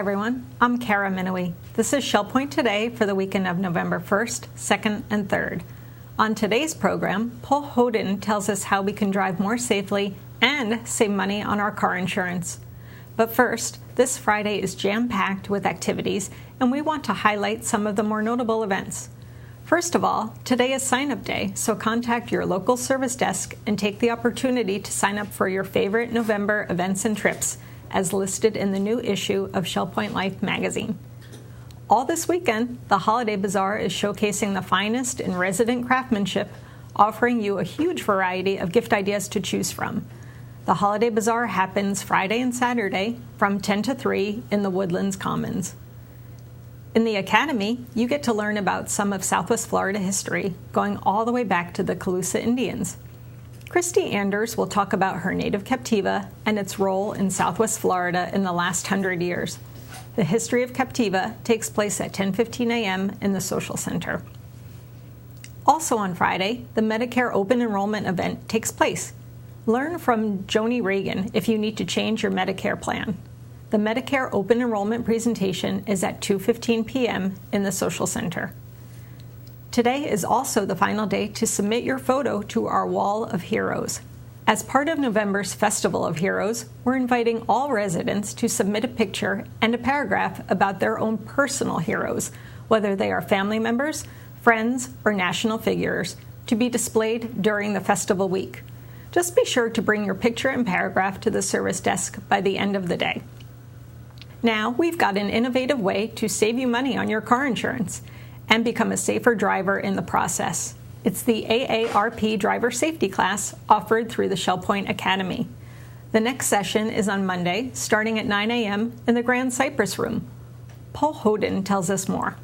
everyone. I'm Kara Minowie. This is ShellPoint Today for the weekend of November 1st, 2nd, and 3rd. On today's program, Paul Hoden tells us how we can drive more safely and save money on our car insurance. But first, this Friday is jam-packed with activities, and we want to highlight some of the more notable events. First of all, today is sign-up day, so contact your local service desk and take the opportunity to sign up for your favorite November events and trips, as listed in the new issue of ShellPoint Life magazine. All this weekend, the Holiday Bazaar is showcasing the finest in resident craftsmanship, offering you a huge variety of gift ideas to choose from. The Holiday Bazaar happens Friday and Saturday from 10 to 3 in the Woodlands Commons. In the Academy, you get to learn about some of Southwest Florida history, going all the way back to the Calusa Indians. Christy Anders will talk about her native Captiva and its role in Southwest Florida in the last 100 years. The history of Captiva takes place at 10:15 a.m. in the Social Center. Also on Friday, the Medicare Open Enrollment event takes place. Learn from Joni Reagan if you need to change your Medicare plan. The Medicare Open Enrollment presentation is at 2:15 p.m. in the Social Center. Today is also the final day to submit your photo to our Wall of Heroes. As part of November's Festival of Heroes, we're inviting all residents to submit a picture and a paragraph about their own personal heroes, whether they are family members, friends, or national figures, to be displayed during the festival week. Just be sure to bring your picture and paragraph to the service desk by the end of the day. Now, we've got an innovative way to save you money on your car insurance and become a safer driver in the process. It's the AARP driver safety class offered through the ShellPoint Academy. The next session is on Monday, starting at 9 a.m. in the Grand Cypress Room. Paul Hoden tells us more.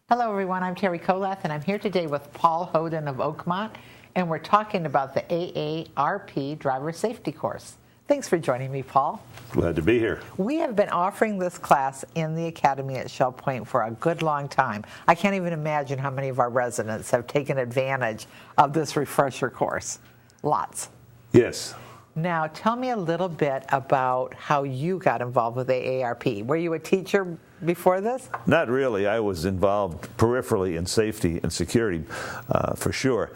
Hello, everyone. I'm Terry Kolath, and I'm here today with Paul Hoden of Oakmont, and we're talking about the AARP driver safety course. Thanks for joining me, Paul. Glad to be here. We have been offering this class in the Academy at ShellPoint for a good long time. I can't even imagine how many of our residents have taken advantage of this refresher course. Lots. Yes. Now, tell me a little bit about how you got involved with AARP. Were you a teacher before this? Not really. I was involved peripherally in safety and security, for sure.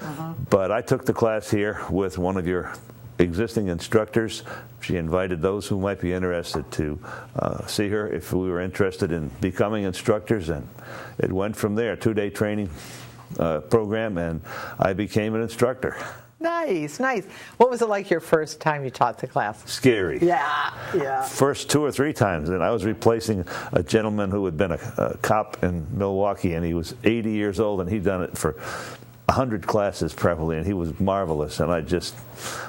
But I took the class here with one of your existing instructors. She invited those who might be interested to see her if we were interested in becoming instructors, and it went from there. 2-day training program, and I became an instructor. Nice, nice. What was it like your first time you taught the class? Scary. Yeah. First 2 or 3 times, and I was replacing a gentleman who had been a cop in Milwaukee, and he was 80 years old, and he'd done it for 100 classes probably, and he was marvelous, and I just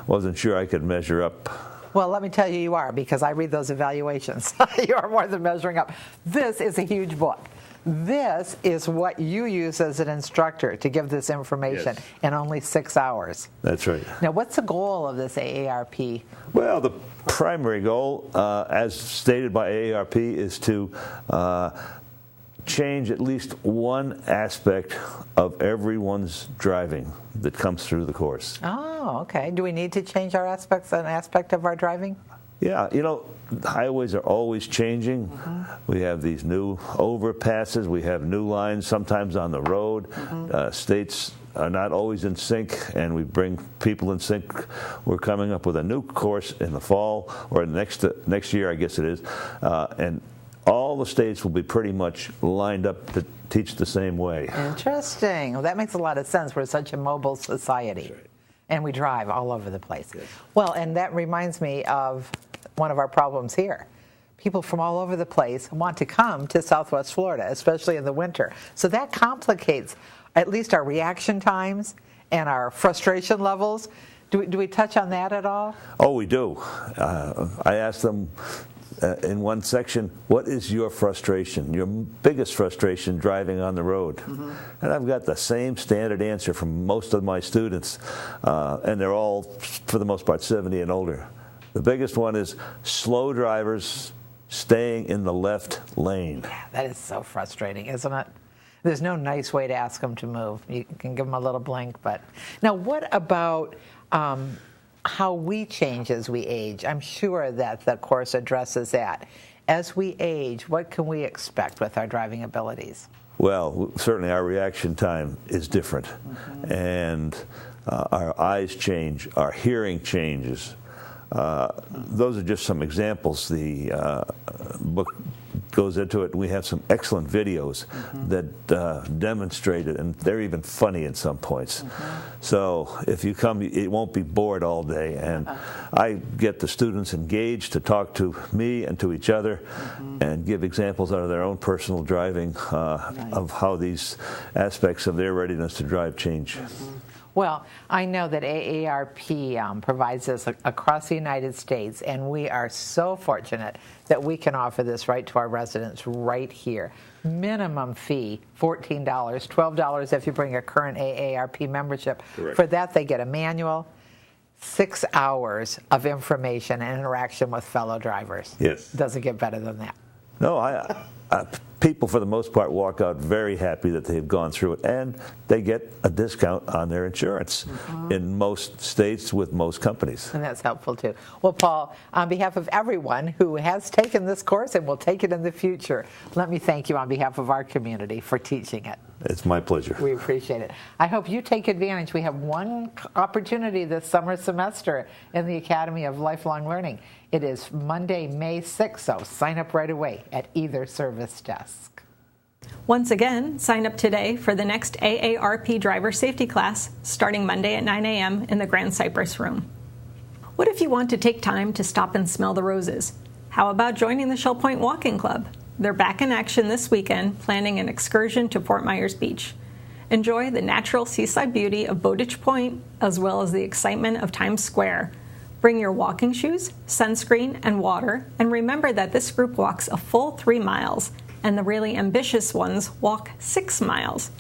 wasn't sure I could measure up. Well, let me tell you, you are, because I read those evaluations. You are more than measuring up. This is a huge book. This is what you use as an instructor to give this information in only 6 hours. That's right. Now, what's the goal of this AARP? Well, the primary goal, as stated by AARP, is to change at least one aspect of everyone's driving that comes through the course. Oh, okay. Do we need to change an aspect of our driving? Yeah, you know, highways are always changing. We have these new overpasses. We have new lines sometimes on the road. States are not always in sync, and we bring people in sync. We're coming up with a new course in the fall, or next year, I guess it is, and all the states will be pretty much lined up to teach the same way. Interesting. Well, that makes a lot of sense. We're such a mobile society. Right. And we drive all over the place. Yes. Well, and that reminds me of one of our problems here. People from all over the place want to come to Southwest Florida, especially in the winter. So that complicates at least our reaction times and our frustration levels. Do we touch on that at all? Oh, we do. I asked them in one section, what is your frustration, your biggest frustration driving on the road? And I've got the same standard answer from most of my students, and they're all, for the most part, 70 and older. The biggest one is slow drivers staying in the left lane. Yeah, that is so frustrating, isn't it? There's no nice way to ask them to move. You can give them a little blink, but now what about how we change as we age? I'm sure that the course addresses that. As we age, what can we expect with our driving abilities? Well, certainly our reaction time is different, and our eyes change, our hearing changes. Those are just some examples. The book goes into it. We have some excellent videos that demonstrate it, and they're even funny at some points. So if you come, it won't be bored all day. And I get the students engaged to talk to me and to each other and give examples out of their own personal driving of how these aspects of their readiness to drive change. Well, I know that AARP provides this across the United States, and we are so fortunate that we can offer this right to our residents right here. Minimum fee, $14, $12 if you bring a current AARP membership. Correct. For that, they get a manual, 6 hours of information and interaction with fellow drivers. Yes. Doesn't get better than that. No, people for the most part walk out very happy that they've gone through it, and they get a discount on their insurance in most states with most companies. And that's helpful too. Well, Paul, on behalf of everyone who has taken this course and will take it in the future, let me thank you on behalf of our community for teaching it. It's my pleasure. We appreciate it. I hope you take advantage. We have one opportunity this summer semester in the Academy of Lifelong Learning. It is Monday, May 6th, so sign up right away at either service desk. Once again, sign up today for the next AARP driver safety class starting Monday at 9 a.m. in the Grand Cypress Room. What if you want to take time to stop and smell the roses? How about joining the Shell Point Walking Club? They're back in action this weekend, planning an excursion to Fort Myers Beach. Enjoy the natural seaside beauty of Bowditch Point, as well as the excitement of Times Square. Bring your walking shoes, sunscreen, and water, and remember that this group walks a full 3 miles, and the really ambitious ones walk 6 miles.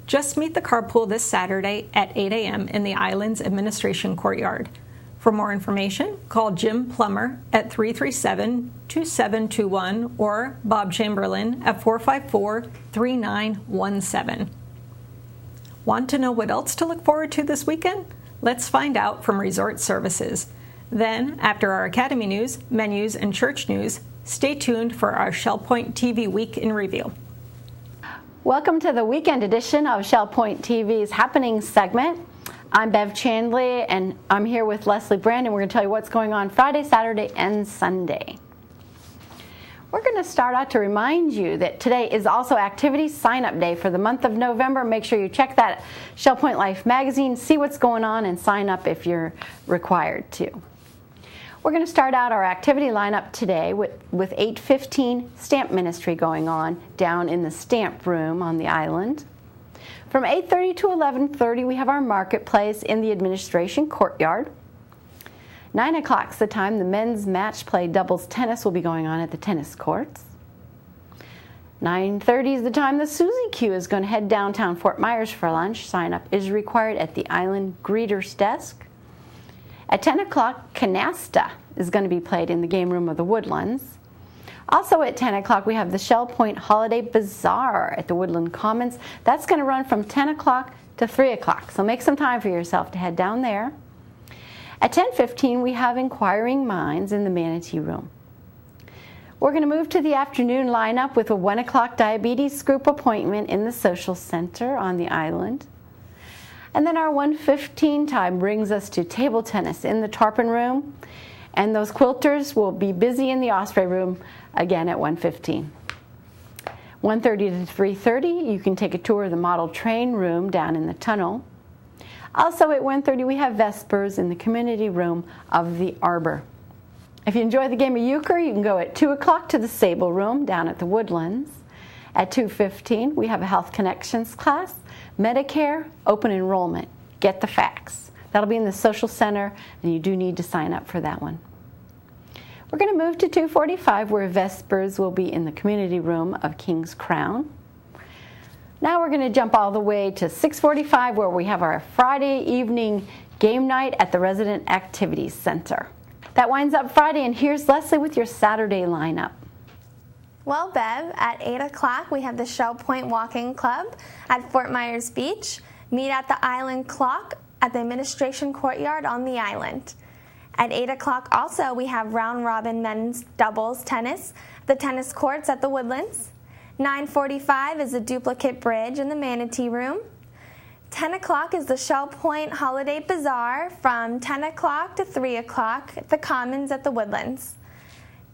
Just meet the carpool this Saturday at 8 a.m. in the Island's Administration Courtyard. For more information, call Jim Plummer at 337-2721 or Bob Chamberlain at 454-3917. Want to know what else to look forward to this weekend? Let's find out from Resort Services. Then, after our Academy news, menus, and church news, stay tuned for our Shell Point TV Week in Review. Welcome to the weekend edition of Shell Point TV's Happening segment. I'm Bev Chandley, and I'm here with Leslie Brandon. We're going to tell you what's going on Friday, Saturday, and Sunday. We're going to start out to remind you that today is also Activity Sign-Up Day for the month of November. Make sure you check that Shell Point Life magazine, see what's going on, and sign up if you're required to. We're going to start out our activity lineup today with 8:15 stamp ministry going on down in the stamp room on the island. From 8:30 to 11:30, we have our marketplace in the administration courtyard. 9 o'clock's the time the men's match play doubles tennis will be going on at the tennis courts. 9:30 is the time the Susie Q is going to head downtown Fort Myers for lunch. Sign up is required at the island greeter's desk. At 10 o'clock, Canasta is going to be played in the game room of the Woodlands. Also at 10 o'clock, we have the Shell Point Holiday Bazaar at the Woodland Commons. That's going to run from 10 o'clock to 3 o'clock, so make some time for yourself to head down there. At 10:15, we have Inquiring Minds in the Manatee Room. We're going to move to the afternoon lineup with a 1 o'clock diabetes group appointment in the Social Center on the island. And then our 1:15 time brings us to table tennis in the Tarpon Room. And those quilters will be busy in the Osprey Room again at 1:15. 1:30 to 3:30, you can take a tour of the model train room down in the tunnel. Also at 1:30, we have Vespers in the community room of the Arbor. If you enjoy the game of euchre, you can go at 2 o'clock to the Sable Room down at the Woodlands. At 2:15, we have a Health Connections class, Medicare, open enrollment. Get the facts. That'll be in the Social Center, and you do need to sign up for that one. We're going to move to 2:45, where Vespers will be in the community room of King's Crown. Now we're going to jump all the way to 6:45, where we have our Friday evening game night at the Resident Activities Center. That winds up Friday, and here's Leslie with your Saturday lineup. Well, Bev, at 8 o'clock, we have the Shell Point Walking Club at Fort Myers Beach. Meet at the Island Clock at the Administration Courtyard on the island. At 8 o'clock also, we have round-robin men's doubles tennis, the tennis courts at the Woodlands. 9:45 is the duplicate bridge in the Manatee Room. 10 o'clock is the Shell Point Holiday Bazaar from 10 o'clock to 3 o'clock at the Commons at the Woodlands.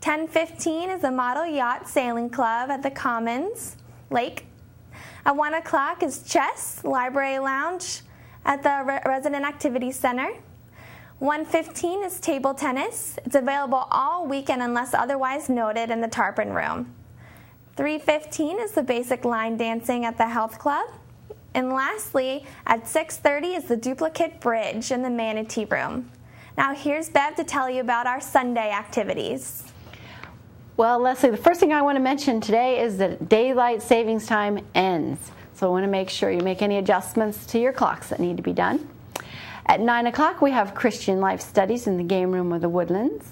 10:15 is the Model Yacht Sailing Club at the Commons Lake. At 1 o'clock is chess, library lounge at the Resident Activity Center. 1:15 is table tennis. It's available all weekend unless otherwise noted in the Tarpon Room. 3:15 is the basic line dancing at the Health Club. And lastly, at 6:30 is the duplicate bridge in the Manatee Room. Now here's Bev to tell you about our Sunday activities. Well, Leslie, the first thing I want to mention today is that daylight savings time ends. So I want to make sure you make any adjustments to your clocks that need to be done. At 9 o'clock, we have Christian Life Studies in the Game Room of the Woodlands.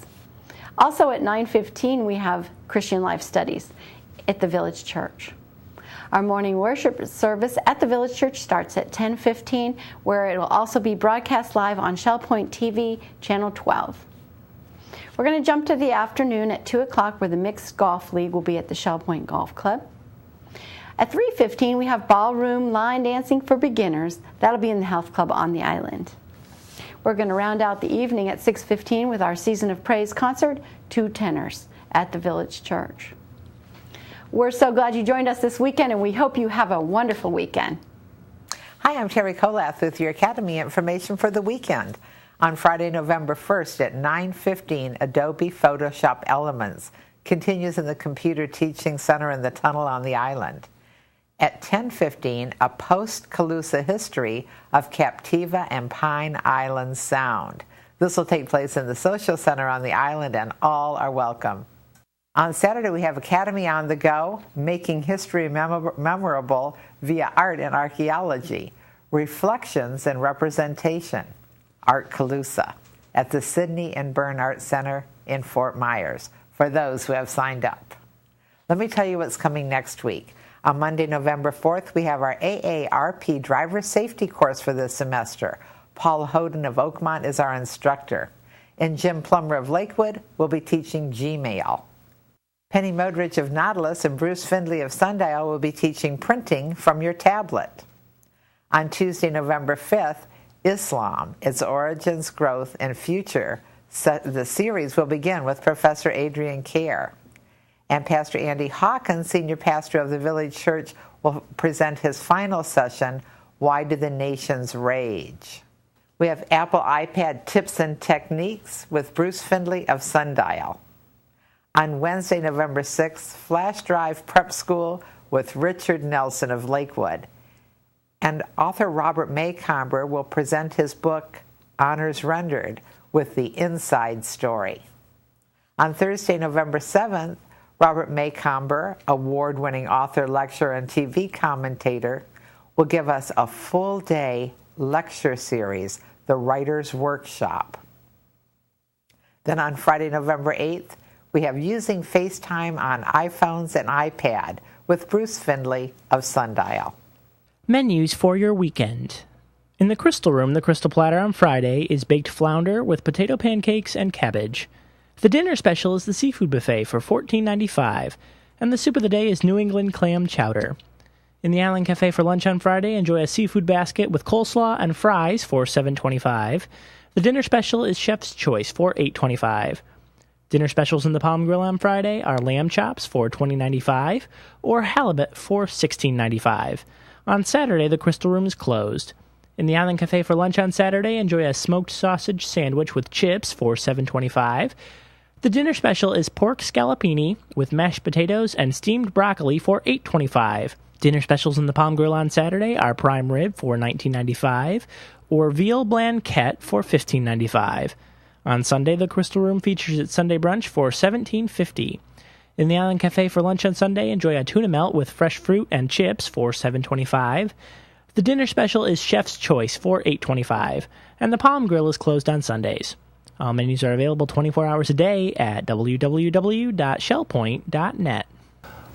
Also at 9:15, we have Christian Life Studies at the Village Church. Our morning worship service at the Village Church starts at 10:15, where it will also be broadcast live on Shell Point TV, Channel 12. We're going to jump to the afternoon at 2 o'clock, where the Mixed Golf League will be at the Shell Point Golf Club. At 3:15, we have ballroom line dancing for beginners. That'll be in the Health Club on the island. We're going to round out the evening at 6:15 with our Season of Praise concert, 2 tenors, at the Village Church. We're so glad you joined us this weekend, and we hope you have a wonderful weekend. Hi, I'm Terry Kolath with your Academy information for the weekend. On Friday, November 1st at 9:15, Adobe Photoshop Elements continues in the Computer Teaching Center in the tunnel on the island. At 10:15, a post-Calusa history of Captiva and Pine Island sound. This will take place in the Social Center on the island, and all are welcome. On Saturday, we have Academy on the Go, making history memorable via art and archaeology, reflections and representation, Art Calusa, at the Sidney and Byrne Art Center in Fort Myers, for those who have signed up. Let me tell you what's coming next week. On Monday, November 4th, we have our AARP driver safety course for this semester. Paul Hoden of Oakmont is our instructor. And Jim Plummer of Lakewood will be teaching Gmail. Penny Modridge of Nautilus and Bruce Findley of Sundial will be teaching printing from your tablet. On Tuesday, November 5th, Islam, Its Origins, Growth, and Future. The series will begin with Professor Adrian Kerr. And Pastor Andy Hawkins, Senior Pastor of the Village Church, will present his final session, Why Do the Nations Rage? We have Apple iPad Tips and Techniques with Bruce Findley of Sundial. On Wednesday, November 6th, Flash Drive Prep School with Richard Nelson of Lakewood. And author Robert Maycomber will present his book, Honors Rendered, with the Inside Story. On Thursday, November 7th, Robert Maycomber, award-winning author, lecturer, and TV commentator, will give us a full-day lecture series, The Writer's Workshop. Then on Friday, November 8th, we have Using FaceTime on iPhones and iPad with Bruce Findley of Sundial. Menus for your weekend. In the Crystal Room, the Crystal Platter on Friday is baked flounder with potato pancakes and cabbage. The dinner special is the seafood buffet for $14.95, and the soup of the day is New England clam chowder. In the Island Cafe for lunch on Friday, enjoy a seafood basket with coleslaw and fries for $7.25. The dinner special is Chef's Choice for $8.25. Dinner specials in the Palm Grill on Friday are lamb chops for $20.95 or halibut for $16.95. On Saturday, the Crystal Room is closed. In the Island Cafe for lunch on Saturday, enjoy a smoked sausage sandwich with chips for $7.25. The dinner special is pork scallopini with mashed potatoes and steamed broccoli for $8.25. Dinner specials in the Palm Grill on Saturday are prime rib for $19.95 or veal blanquette for $15.95. On Sunday, the Crystal Room features its Sunday brunch for $17.50. In the Island Cafe for lunch on Sunday, enjoy a tuna melt with fresh fruit and chips for $7.25. The dinner special is Chef's Choice for $8.25, and the Palm Grill is closed on Sundays. All menus are available 24 hours a day at www.shellpoint.net.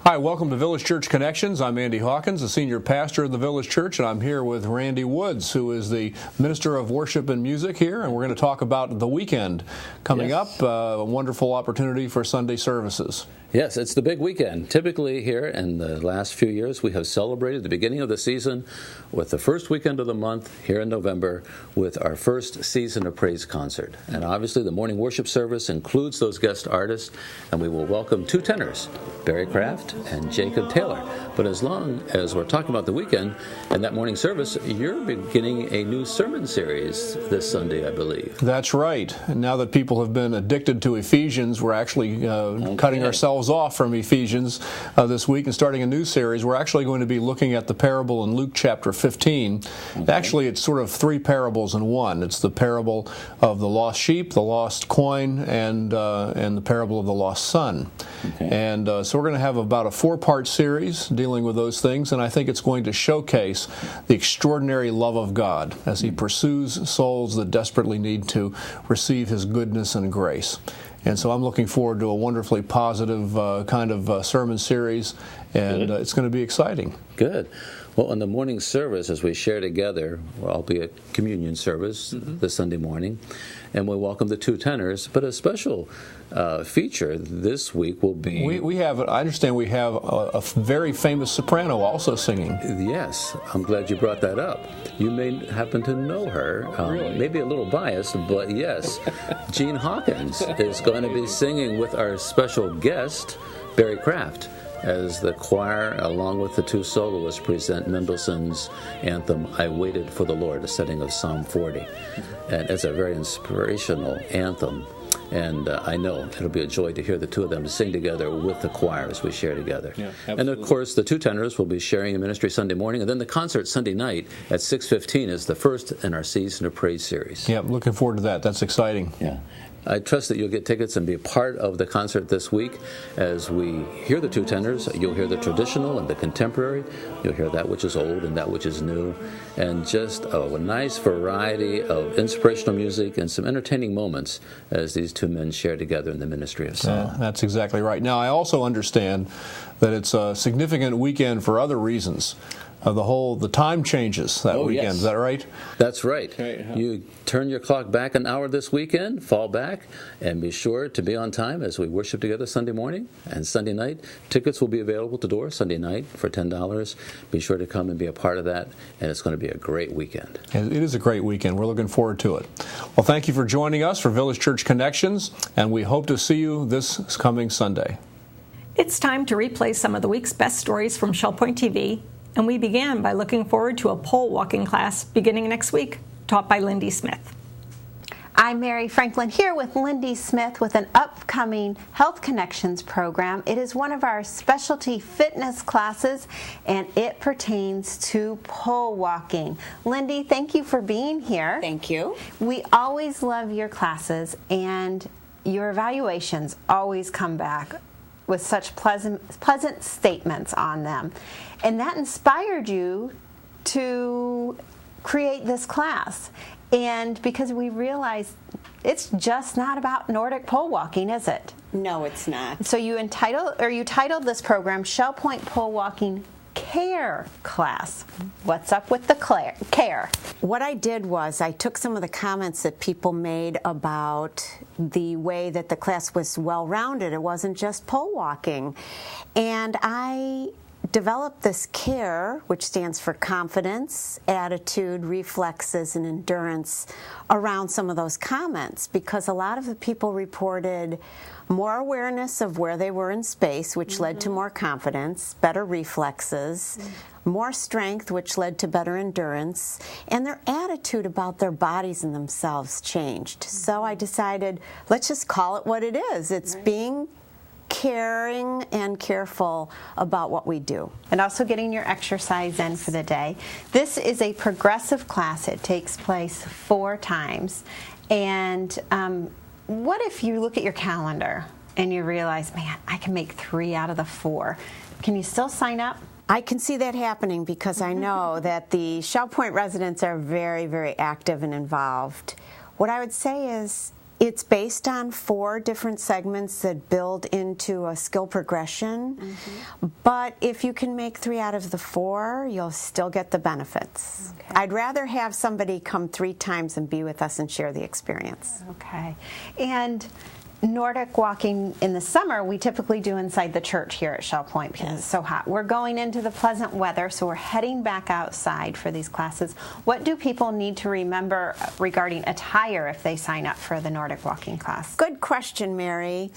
Hi, welcome to Village Church Connections. I'm Andy Hawkins, the senior pastor of the Village Church, and I'm here with Randy Woods, who is the minister of worship and music here, and we're going to talk about the weekend coming up, a wonderful opportunity for Sunday services. Yes, it's the big weekend. Typically here in the last few years, we have celebrated the beginning of the season with the first weekend of the month here in November with our first Season of Praise concert. And obviously the morning worship service includes those guest artists, and we will welcome two tenors, Barry Kraft and Jacob Taylor. But as long as we're talking about the weekend and that morning service, you're beginning a new sermon series this Sunday, I believe. That's right. And now that people have been addicted to Ephesians, we're actually cutting ourselves off from Ephesians this week and starting a new series. We're actually going to be looking at the parable in Luke chapter 15. Okay. Actually, it's sort of three parables in one. It's the parable of the lost sheep, the lost coin, and the parable of the lost son. Okay. And so we're going to have about a 4-part series dealing with those things, and I think it's going to showcase the extraordinary love of God as He pursues souls that desperately need to receive His goodness and grace. And so I'm looking forward to a wonderfully positive kind of sermon series, and it's going to be exciting. Good. Well, in the morning service, as we share together, will be a communion service this Sunday morning, and we'll welcome the two tenors. But a special feature this week will be... We have, I understand we have a very famous soprano also singing. Yes, I'm glad you brought that up. You may happen to know her. Really? Maybe a little biased, but yes. Jean Hawkins is going to be singing with our special guest, Barry Kraft, as the choir, along with the two soloists, present Mendelssohn's anthem, I Waited for the Lord, a setting of Psalm 40. And it's a very inspirational anthem. And I know it'll be a joy to hear the two of them sing together with the choir as we share together. Yeah, and of course, the two tenors will be sharing the ministry Sunday morning, and then the concert Sunday night at 6:15 is the first in our Season of Praise series. Yeah, looking forward to that. That's exciting. Yeah. I trust that you'll get tickets and be a part of the concert this week. As we hear the two tenors, you'll hear the traditional and the contemporary. You'll hear that which is old and that which is new. And just a nice variety of inspirational music and some entertaining moments as these two men share together in the ministry of song. That's exactly right. Now, I also understand that it's a significant weekend for other reasons. The time changes that weekend. Yes. Is that right? That's right. Okay, You turn your clock back an hour this weekend, fall back, and be sure to be on time as we worship together Sunday morning and Sunday night. Tickets will be available at the door Sunday night for $10. Be sure to come and be a part of that, and it's going to be a great weekend. It is a great weekend. We're looking forward to it. Well, thank you for joining us for Village Church Connections, and we hope to see you this coming Sunday. It's time to replay some of the week's best stories from ShellPoint TV. And we began by looking forward to a pole walking class beginning next week, taught by Lindy Smith. I'm Mary Franklin here with Lindy Smith with an upcoming Health Connections program. It is one of our specialty fitness classes, and it pertains to pole walking. Lindy, thank you for being here. Thank you. We always love your classes, and your evaluations always come back with such pleasant statements on them. And that inspired you to create this class. And because we realized it's just not about Nordic pole walking, is it? No, it's not. So you titled this program ShellPoint Pole Walking Care Class. What's up with the care? What I did was I took some of the comments that people made about the way that the class was well-rounded. It wasn't just pole walking. And I developed this CARE, which stands for confidence, attitude, reflexes, and endurance, around some of those comments, because a lot of the people reported more awareness of where they were in space, which led to more confidence, better reflexes, more strength, which led to better endurance, and their attitude about their bodies and themselves changed. So I decided, let's just call it what it is. It's being caring and careful about what we do. And also getting your exercise in for the day. This is a progressive class. It takes place 4 times. And what if you look at your calendar and you realize, man, I can make 3 out of the 4. Can you still sign up? I can see that happening because I know that the ShellPoint residents are very, very active and involved. What I would say is, It's based on 4 different segments that build into a skill progression, but if you can make 3 out of the 4, you'll still get the benefits. Okay. I'd rather have somebody come 3 times and be with us and share the experience. Okay. And Nordic walking in the summer, we typically do inside the church here at Shell Point because it's so hot. We're going into the pleasant weather, so we're heading back outside for these classes. What do people need to remember regarding attire if they sign up for the Nordic walking class? Good question, Mary.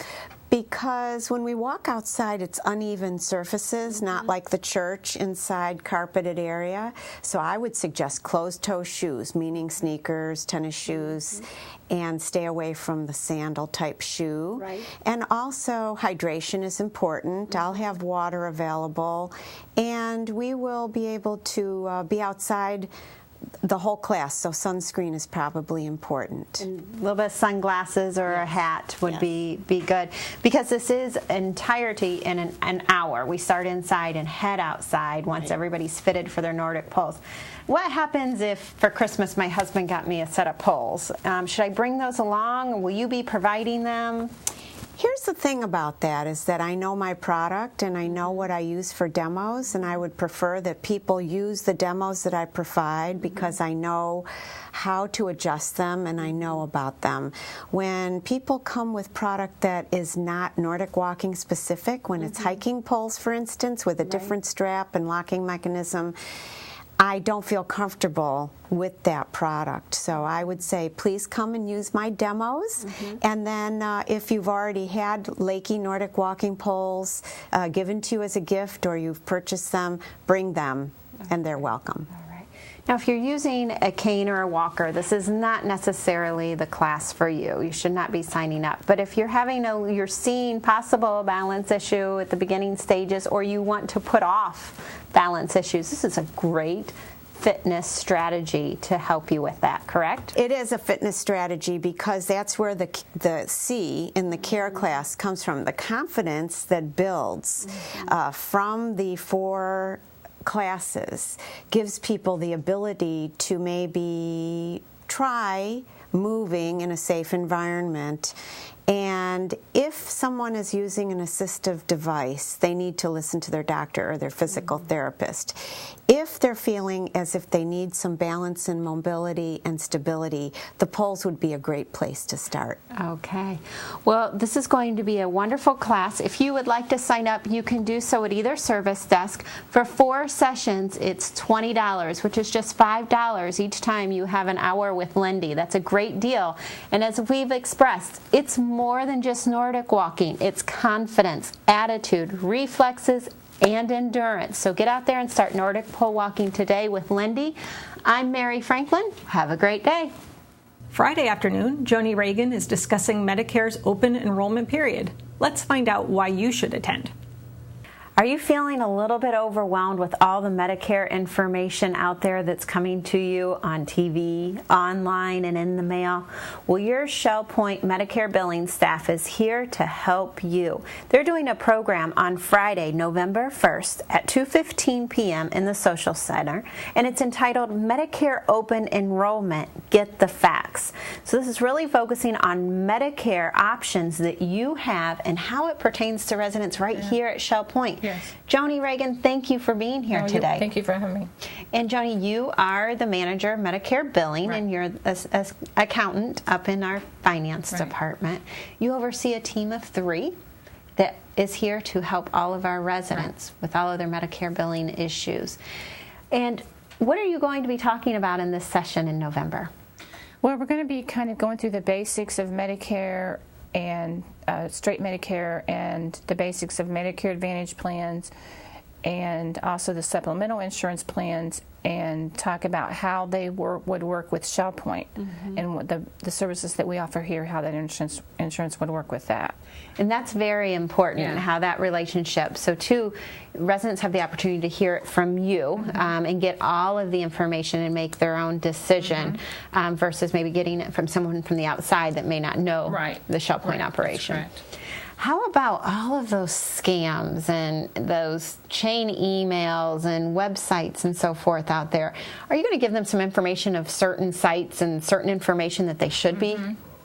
Because when we walk outside, it's uneven surfaces, not like the church inside carpeted area. So I would suggest closed-toe shoes, meaning sneakers, tennis shoes, and stay away from the sandal-type shoe. Right. And also, hydration is important. I'll have water available, and we will be able to be outside the whole class, so sunscreen is probably important. And a little bit of sunglasses or a hat would be good, because this is entirety in an hour. We start inside and head outside once everybody's fitted for their Nordic poles. What happens if for Christmas my husband got me a set of poles? Should I bring those along? Will you be providing them? Here's the thing about that is that I know my product and I know what I use for demos, and I would prefer that people use the demos that I provide because I know how to adjust them and I know about them. When people come with product that is not Nordic walking specific, when it's hiking poles, for instance, with a different strap and locking mechanism, I don't feel comfortable with that product. So I would say please come and use my demos, and then if you've already had Lakey Nordic walking poles given to you as a gift or you've purchased them, bring them and they're welcome. Now, if you're using a cane or a walker, this is not necessarily the class for you. You should not be signing up. But if you're you're seeing possible balance issue at the beginning stages, or you want to put off balance issues, this is a great fitness strategy to help you with that, correct? It is a fitness strategy because that's where the C in the care class comes from, the confidence that builds from the 4 classes gives people the ability to maybe try moving in a safe environment. And if someone is using an assistive device, they need to listen to their doctor or their physical therapist. If they're feeling as if they need some balance and mobility and stability, the poles would be a great place to start. Okay. Well, this is going to be a wonderful class. If you would like to sign up, you can do so at either service desk. For 4 sessions, it's $20, which is just $5 each time you have an hour with Lindy. That's a great deal. And as we've expressed, it's more than just Nordic walking. It's confidence, attitude, reflexes, and endurance. So get out there and start Nordic pole walking today with Lindy. I'm Mary Franklin. Have a great day. Friday afternoon, Joni Reagan is discussing Medicare's open enrollment period. Let's find out why you should attend. Are you feeling a little bit overwhelmed with all the Medicare information out there that's coming to you on TV, online, and in the mail? Well, your Shell Point Medicare billing staff is here to help you. They're doing a program on Friday, November 1st at 2:15 p.m. in the Social Center, and it's entitled Medicare Open Enrollment, Get the Facts. So this is really focusing on Medicare options that you have and how it pertains to residents right here at Shell Point. Yes. Joni Reagan, thank you for being here today. Thank you for having me. And Joni, you are the manager of Medicare billing, and you're an accountant up in our finance department. You oversee a team of 3 that is here to help all of our residents with all of their Medicare billing issues. And what are you going to be talking about in this session in November? Well, we're going to be kind of going through the basics of Medicare and straight Medicare and the basics of Medicare Advantage plans, and also the supplemental insurance plans, and talk about how they would work with Shell Point and what the services that we offer here, how that insurance would work with that. And that's very important, how that relationship. So too, residents have the opportunity to hear it from you and get all of the information and make their own decision versus maybe getting it from someone from the outside that may not know the Shell Point operation. That's correct. How about all of those scams and those chain emails and websites and so forth out there? Are you going to give them some information of certain sites and certain information that they should be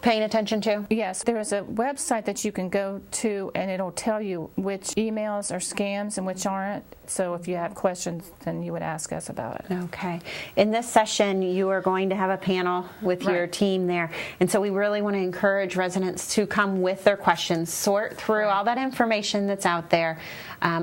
paying attention to? Yes, there is a website that you can go to, and it'll tell you which emails are scams and which aren't. So if you have questions, then you would ask us about it. Okay. In this session, you are going to have a panel with your team there. And so we really want to encourage residents to come with their questions, sort through all that information that's out there.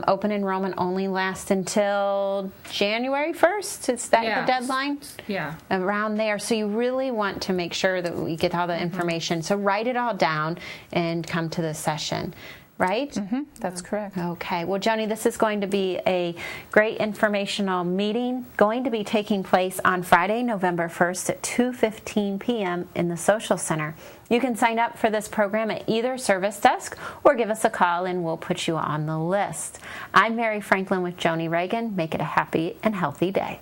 Open enrollment only lasts until January 1st. Is that the deadline? Yeah. Around there. So you really want to make sure that we get all the information. So write it all down and come to the session. Right? That's correct. Okay. Well, Joni, this is going to be a great informational meeting going to be taking place on Friday, November 1st at 2:15 p.m. in the Social Center. You can sign up for this program at either service desk or give us a call and we'll put you on the list. I'm Mary Franklin with Joni Reagan. Make it a happy and healthy day.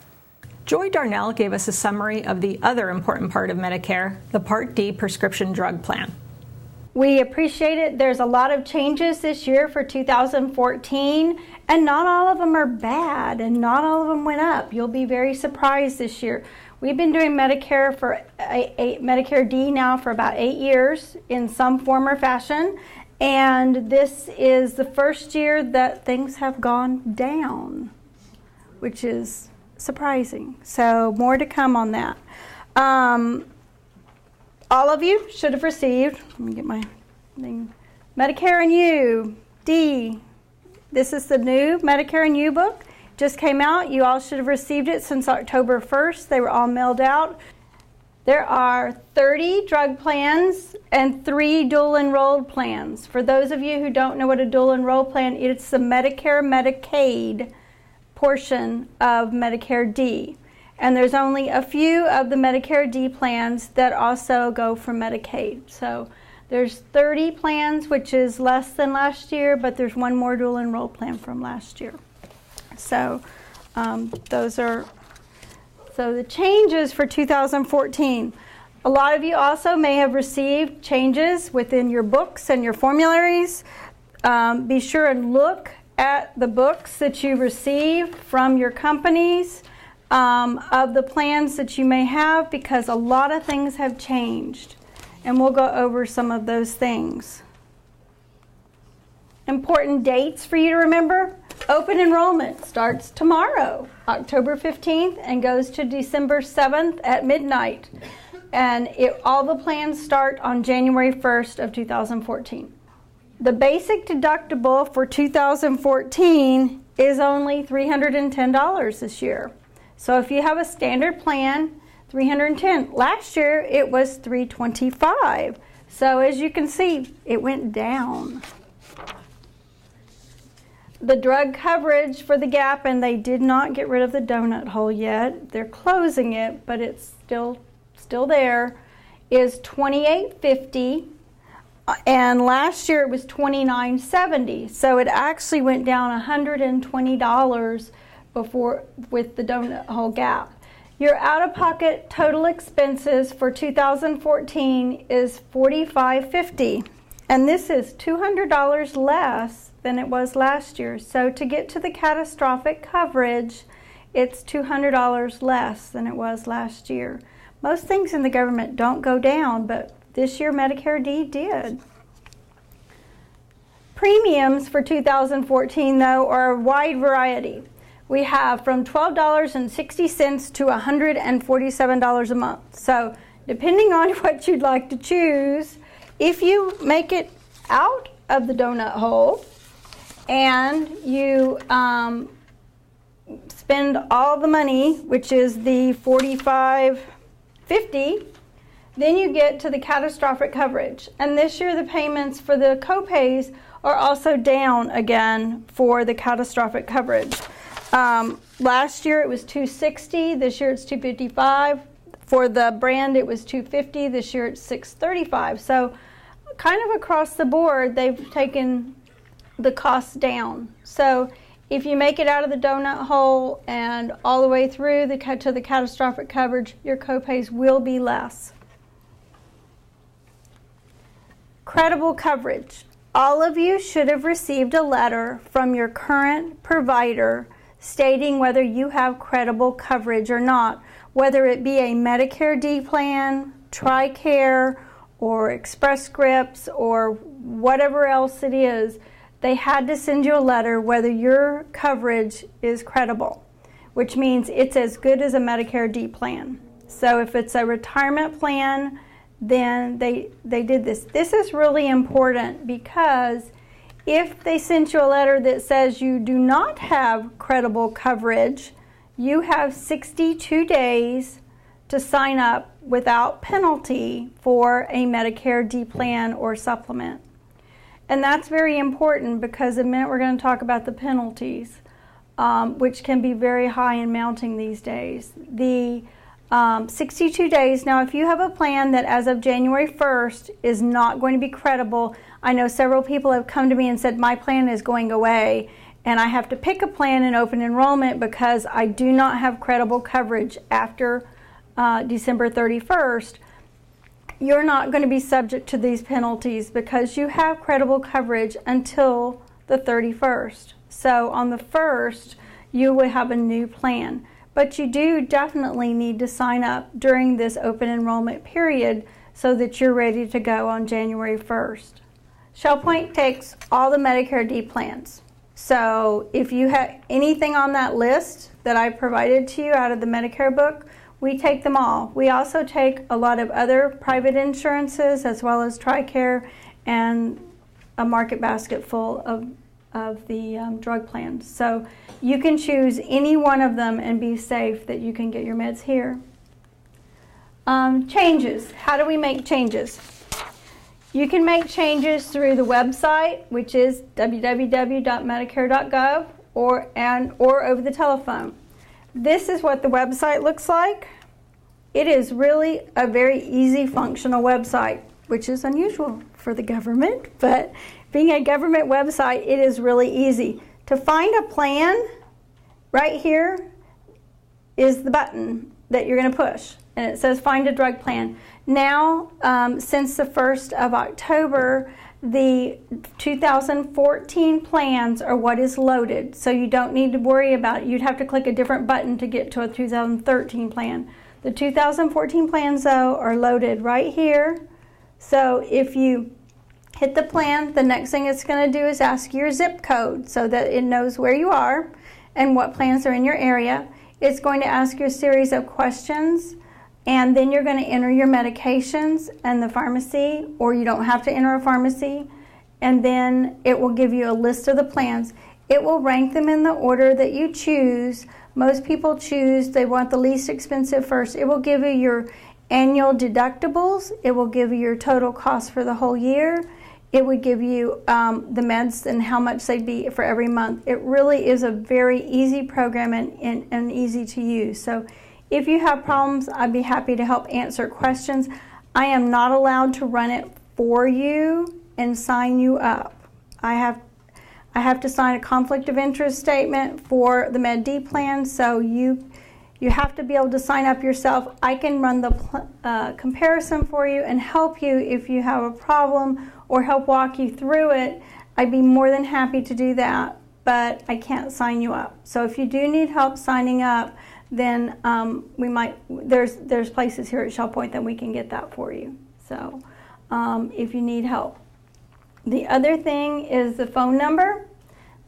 Joy Darnell gave us a summary of the other important part of Medicare, the Part D prescription drug plan. We appreciate it. There's a lot of changes this year for 2014, and not all of them are bad, and not all of them went up. You'll be very surprised this year. We've been doing Medicare for Medicare D now for about 8 years in some form or fashion, and this is the first year that things have gone down, which is surprising. So more to come on that. All of you should have received, let me get my thing, Medicare and You, D. This is the new Medicare and You book. Just came out. You all should have received it since October 1st. They were all mailed out. There are 30 drug plans and 3 dual enrolled plans. For those of you who don't know what a dual enrolled plan is, it's the Medicare-Medicaid portion of Medicare D. And there's only a few of the Medicare D plans that also go for Medicaid. So there's 30 plans, which is less than last year, but there's one more dual enrolled plan from last year. So so the changes for 2014. A lot of you also may have received changes within your books and your formularies. Be sure and look at the books that you receive from your companies. Of the plans that you may have, because a lot of things have changed, and we'll go over some of those things. Important dates for you to remember. Open enrollment starts tomorrow, October 15th, and goes to December 7th at midnight. And all the plans start on January 1st of 2014. The basic deductible for 2014 is only $310 this year. So if you have a standard plan, $310. Last year it was $325. So as you can see, it went down. The drug coverage for the gap, and they did not get rid of the donut hole yet. They're closing it, but it's still there, is $28.50. And last year it was $29.70. So it actually went down $120 before with the donut hole gap. Your out-of-pocket total expenses for 2014 is $45.50, and this is $200 less than it was last year. So to get to the catastrophic coverage, it's $200 less than it was last year. Most things in the government don't go down, but this year Medicare D did. Premiums for 2014, though, are a wide variety. We have from $12.60 to $147 a month. So depending on what you'd like to choose, if you make it out of the donut hole and you spend all the money, which is the $45.50, then you get to the catastrophic coverage. And this year the payments for the copays are also down again for the catastrophic coverage. Last year it was $260. This year it's $255. For the brand it was $250. This year it's $635. So kind of across the board they've taken the costs down. So if you make it out of the donut hole and all the way through to the catastrophic coverage, your copays will be less. Credible coverage. All of you should have received a letter from your current provider stating whether you have credible coverage or not, whether it be a Medicare D plan, TRICARE, or Express Scripts or whatever else it is, they had to send you a letter whether your coverage is credible, which means it's as good as a Medicare D plan. So if it's a retirement plan, then they did this. This is really important because if they sent you a letter that says you do not have credible coverage, you have 62 days to sign up without penalty for a Medicare D plan or supplement. And that's very important because in a minute we're going to talk about the penalties, which can be very high and mounting these days. The 62 days, now if you have a plan that as of January 1st is not going to be credible, I know several people have come to me and said my plan is going away and I have to pick a plan in open enrollment because I do not have credible coverage after December 31st. You're not going to be subject to these penalties because you have credible coverage until the 31st. So on the 1st, you will have a new plan. But you do definitely need to sign up during this open enrollment period so that you're ready to go on January 1st. ShellPoint takes all the Medicare D plans. So if you have anything on that list that I provided to you out of the Medicare book, we take them all. We also take a lot of other private insurances as well as TRICARE and a market basket full of the drug plans. So you can choose any one of them and be safe that you can get your meds here. Changes. How do we make changes? You can make changes through the website, which is www.medicare.gov, or over the telephone. This is what the website looks like. It is really a very easy functional website, which is unusual for the government, but being a government website, it is really easy. To find a plan, right here is the button that you're going to push, and it says find a drug plan. Now, since the 1st of October, the 2014 plans are what is loaded, so you don't need to worry about it. You'd have to click a different button to get to a 2013 plan. The 2014 plans, though, are loaded right here. So if you hit the plan, the next thing it's going to do is ask your zip code so that it knows where you are and what plans are in your area. It's going to ask you a series of questions, and then you're going to enter your medications and the pharmacy, or you don't have to enter a pharmacy, and then it will give you a list of the plans. It will rank them in the order that you choose. Most people they want the least expensive first. It will give you your annual deductibles. It will give you your total cost for the whole year. It would give you the meds and how much they'd be for every month. It really is a very easy program and easy to use. So if you have problems, I'd be happy to help answer questions. I am not allowed to run it for you and sign you up. I have to sign a conflict of interest statement for the Med D plan, so you have to be able to sign up yourself. I can run the comparison for you and help you if you have a problem or help walk you through it. I'd be more than happy to do that, but I can't sign you up. So if you do need help signing up, then there's places here at ShellPoint that we can get that for you. So if you need help. The other thing is the phone number.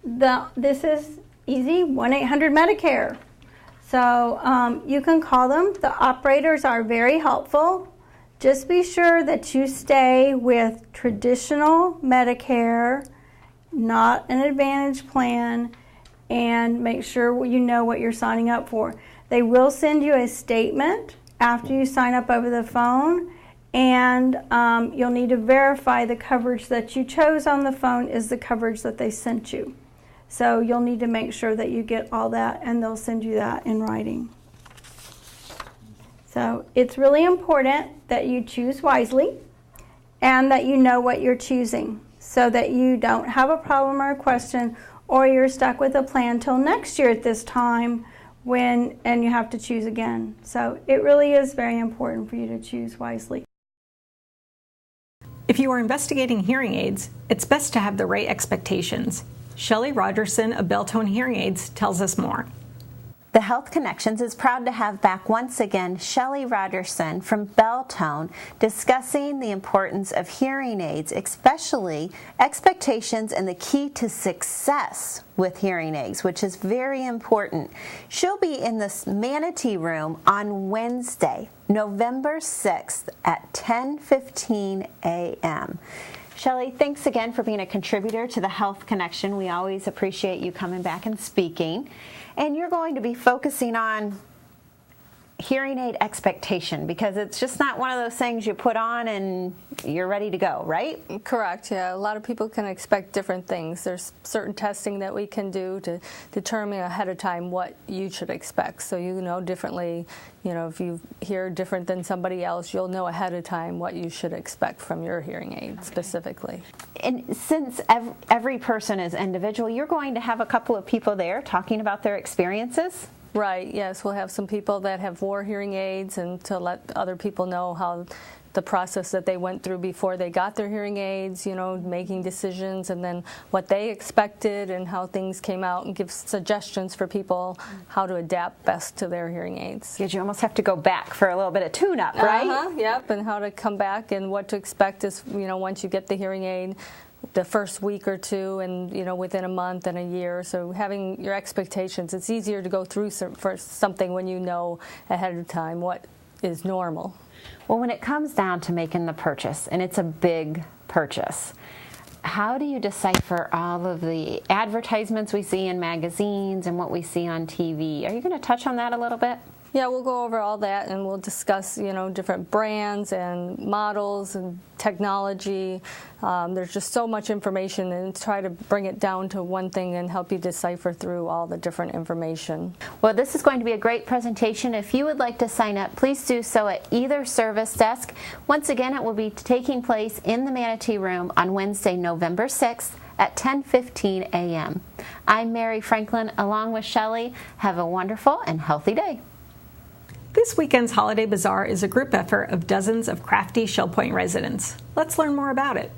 This is easy, 1-800-MEDICARE. So you can call them. The operators are very helpful. Just be sure that you stay with traditional Medicare, not an Advantage plan, and make sure you know what you're signing up for. They will send you a statement after you sign up over the phone, and you'll need to verify the coverage that you chose on the phone is the coverage that they sent you. So you'll need to make sure that you get all that, and they'll send you that in writing. So it's really important that you choose wisely and that you know what you're choosing so that you don't have a problem or a question, or you're stuck with a plan till next year at this time and you have to choose again. So it really is very important for you to choose wisely. If you are investigating hearing aids, it's best to have the right expectations. Shelley Rogerson of Beltone Hearing Aids tells us more. The Health Connections is proud to have back once again Shelley Rogerson from Belltone discussing the importance of hearing aids, especially expectations and the key to success with hearing aids, which is very important. She'll be in the Manatee Room on Wednesday, November 6th at 10:15 a.m. Shelley, thanks again for being a contributor to the Health Connection. We always appreciate you coming back and speaking. And you're going to be focusing on hearing aid expectation, because it's just not one of those things you put on and you're ready to go, right? Correct, yeah. A lot of people can expect different things. There's certain testing that we can do to determine ahead of time what you should expect. So you know differently, you know, if you hear different than somebody else, you'll know ahead of time what you should expect from your hearing aid specifically. And since every person is individual, you're going to have a couple of people there talking about their experiences? Right, yes. We'll have some people that have wore hearing aids, and to let other people know how the process that they went through before they got their hearing aids, you know, making decisions, and then what they expected and how things came out, and give suggestions for people how to adapt best to their hearing aids. Because you almost have to go back for a little bit of tune-up, right? Yep, and how to come back, and what to expect is, you know, once you get the hearing aid, the first week or two, and you know, within a month and a year. So having your expectations, it's easier to go through for something when you know ahead of time what is normal. Well, when it comes down to making the purchase, and it's a big purchase, how do you decipher all of the advertisements we see in magazines and what we see on TV? Are you going to touch on that a little bit? Yeah, we'll go over all that, and we'll discuss, you know, different brands and models and technology. There's just so much information, and try to bring it down to one thing and help you decipher through all the different information. Well, this is going to be a great presentation. If you would like to sign up, please do so at either service desk. Once again, it will be taking place in the Manatee Room on Wednesday, November 6th at 10:15 a.m. I'm Mary Franklin, along with Shelley. Have a wonderful and healthy day. This weekend's Holiday Bazaar is a group effort of dozens of crafty Shell Point residents. Let's learn more about it.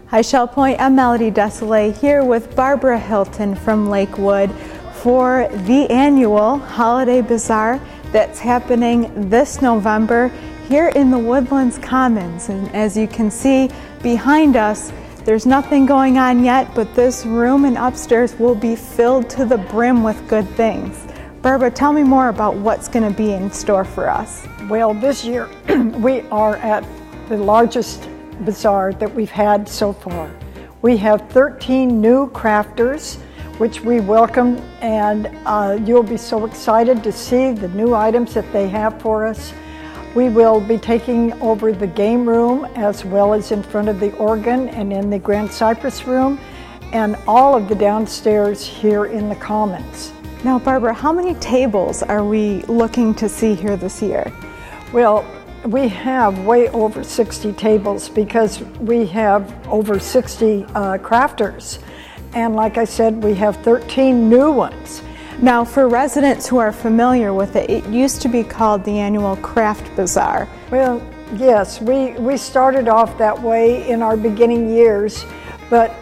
Hi Shell Point, I'm Melody Desolé here with Barbara Hilton from Lakewood for the annual Holiday Bazaar that's happening this November here in the Woodlands Commons. And as you can see behind us, there's nothing going on yet, but this room and upstairs will be filled to the brim with good things. Barbara, tell me more about what's going to be in store for us. Well, this year we are at the largest bazaar that we've had so far. We have 13 new crafters, which we welcome, and you'll be so excited to see the new items that they have for us. We will be taking over the game room, as well as in front of the organ and in the Grand Cypress room, and all of the downstairs here in the Commons. Now, Barbara, how many tables are we looking to see here this year? Well, we have way over 60 tables because we have over 60 crafters. And like I said, we have 13 new ones. Now, for residents who are familiar with it, it used to be called the annual Craft Bazaar. Well, yes, we started off that way in our beginning years, but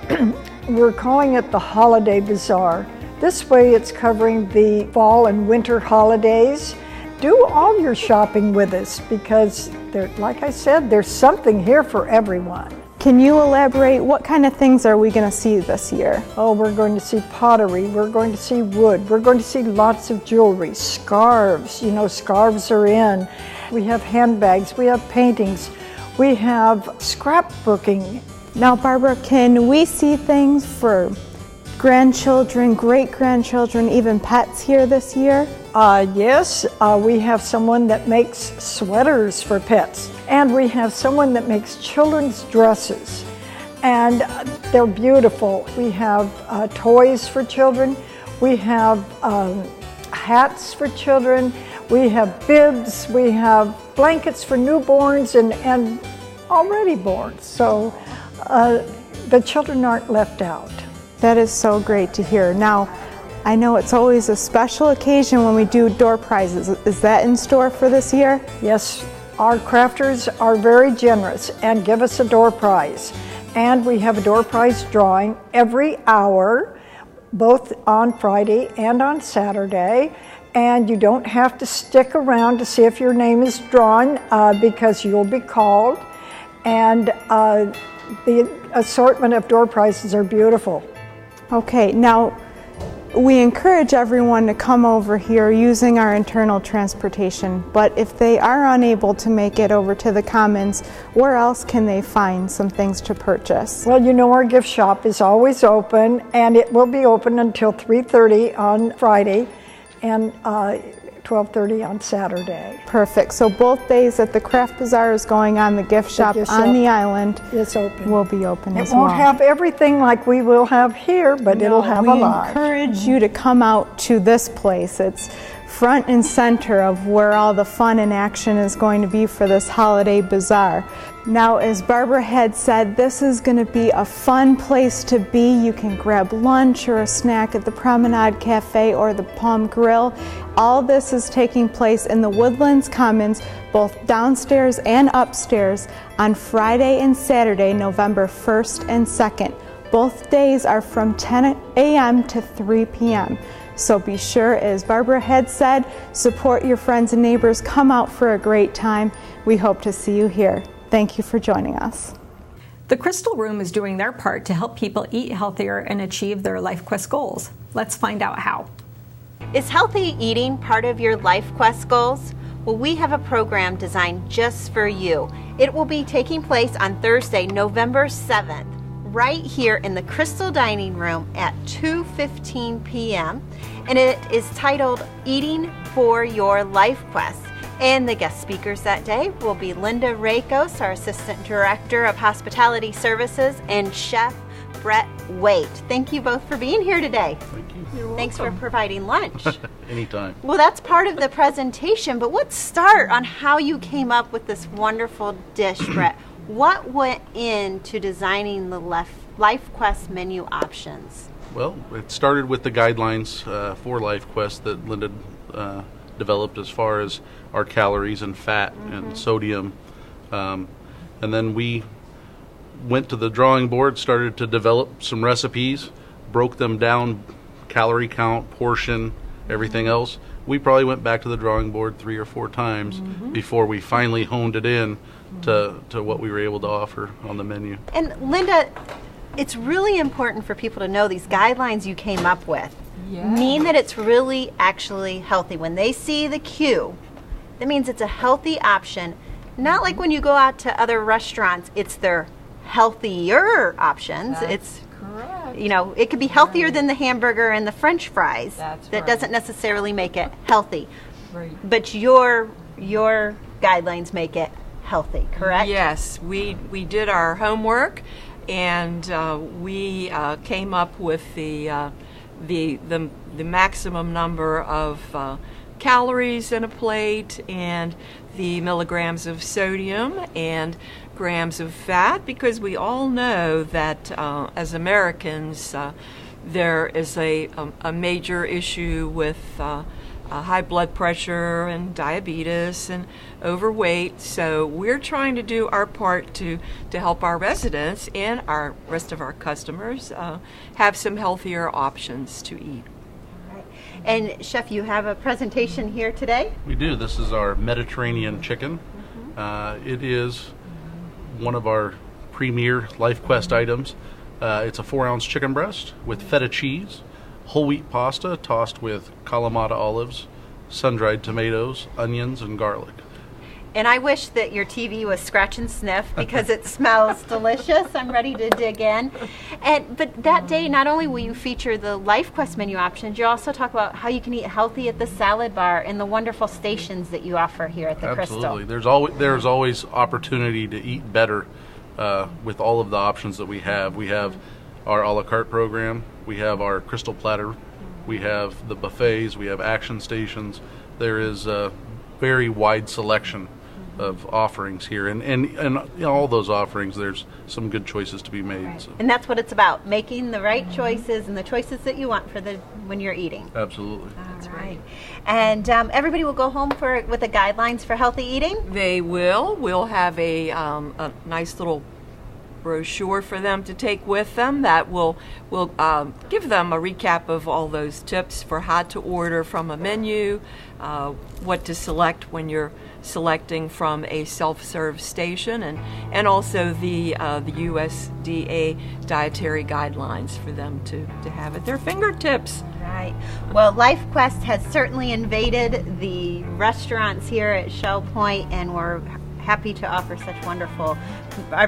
we're calling it the Holiday Bazaar. This way it's covering the fall and winter holidays. Do all your shopping with us because, like I said, there's something here for everyone. Can you elaborate? What kind of things are we going to see this year? Oh, we're going to see pottery, we're going to see wood, we're going to see lots of jewelry, scarves, you know, scarves are in. We have handbags, we have paintings, we have scrapbooking. Now, Barbara, can we see things for grandchildren, great-grandchildren, even pets here this year? Yes, we have someone that makes sweaters for pets, and we have someone that makes children's dresses, and they're beautiful. We have toys for children, we have hats for children, we have bibs, we have blankets for newborns and already born, so the children aren't left out. That is so great to hear. Now, I know it's always a special occasion when we do door prizes. Is that in store for this year? Yes, our crafters are very generous and give us a door prize. And we have a door prize drawing every hour, both on Friday and on Saturday. and you don't have to stick around to see if your name is drawn because you'll be called. And the assortment of door prizes are beautiful. Okay, now we encourage everyone to come over here using our internal transportation, but if they are unable to make it over to the Commons, where else can they find some things to purchase? Well, you know our gift shop is always open, and it will be open until 3:30 on Friday and 12:30 on Saturday. Perfect. So both days that the Craft Bazaar is going on, the gift shop on the island will be open as well. It won't have everything like we will have here, but it'll have a lot. We encourage you to come out to this place. It's front and center of where all the fun and action is going to be for this holiday bazaar. Now, as Barbara had said, this is going to be a fun place to be. You can grab lunch or a snack at the Promenade Cafe or the Palm Grill. All this is taking place in the Woodlands Commons, both downstairs and upstairs, on Friday and Saturday, November 1st and 2nd. Both days are from 10 a.m. to 3 p.m. So be sure, as Barbara had said, support your friends and neighbors. Come out for a great time. We hope to see you here. Thank you for joining us. The Crystal Room is doing their part to help people eat healthier and achieve their LifeQuest goals. Let's find out how. Is healthy eating part of your LifeQuest goals? Well, we have a program designed just for you. It will be taking place on Thursday, November 7th, right here in the Crystal Dining Room at 2:15 p.m. And it is titled Eating for Your LifeQuest. And the guest speakers that day will be Linda Reagan, our Assistant Director of Hospitality Services, and Chef Brett Waite. Thank you both for being here today. Thank you. You're welcome. Thanks for providing lunch. Anytime. Well, that's part of the presentation, but let's start on how you came up with this wonderful dish, Brett. What went into designing the LifeQuest menu options? Well, it started with the guidelines for LifeQuest that Linda developed as far as our calories and fat and sodium. And then we went to the drawing board, started to develop some recipes, broke them down, calorie count, portion, everything else. We probably went back to the drawing board 3 or 4 times before we finally honed it in to what we were able to offer on the menu. And Linda, it's really important for people to know these guidelines you came up with mean that it's really actually healthy. When they see the Q, that means it's a healthy option. Not like when you go out to other restaurants, it's their healthier options. That's correct. You know, it could be healthier than the hamburger and the French fries. That's that right. doesn't necessarily make it healthy. Right. But your guidelines make it healthy, correct? Yes, we did our homework, and we came up with the maximum number of calories in a plate and the milligrams of sodium and grams of fat, because we all know that as Americans there is a major issue with high blood pressure and diabetes and overweight. So we're trying to do our part to help our residents and our rest of our customers have some healthier options to eat. And Chef, you have a presentation here today? We do. This is our Mediterranean chicken. It is one of our premier LifeQuest items. It's a 4-ounce chicken breast with feta cheese, whole wheat pasta tossed with Kalamata olives, sun-dried tomatoes, onions, and garlic. And I wish that your TV was scratch and sniff because it smells delicious. I'm ready to dig in. But that day, not only will you feature the LifeQuest menu options, you also talk about how you can eat healthy at the salad bar and the wonderful stations that you offer here at the Absolutely. Crystal. There's always opportunity to eat better with all of the options that we have. We have our a la carte program. We have our Crystal Platter. We have the buffets. We have action stations. There is a very wide selection of offerings here, and you know, all those offerings, there's some good choices to be made. Right. So. And that's what it's about, making the right choices and the choices that you want for when you're eating. Absolutely. That's right. And everybody will go home with the guidelines for healthy eating? They will. We'll have a nice little brochure for them to take with them that will give them a recap of all those tips for how to order from a menu, what to select when you're selecting from a self-serve station, and also the USDA dietary guidelines for them to have at their fingertips. Right. Well, LifeQuest has certainly invaded the restaurants here at Shell Point, and we're happy to offer such wonderful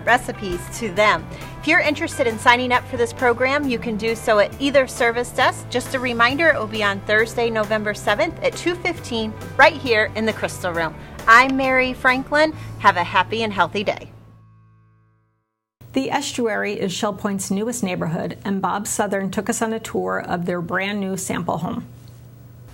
recipes to them. If you're interested in signing up for this program, you can do so at either service desk. Just a reminder, it will be on Thursday, November 7th at 2:15 right here in the Crystal Room. I'm Mary Franklin. Have a happy and healthy day. The Estuary is Shell Point's newest neighborhood, and Bob Southern took us on a tour of their brand new sample home.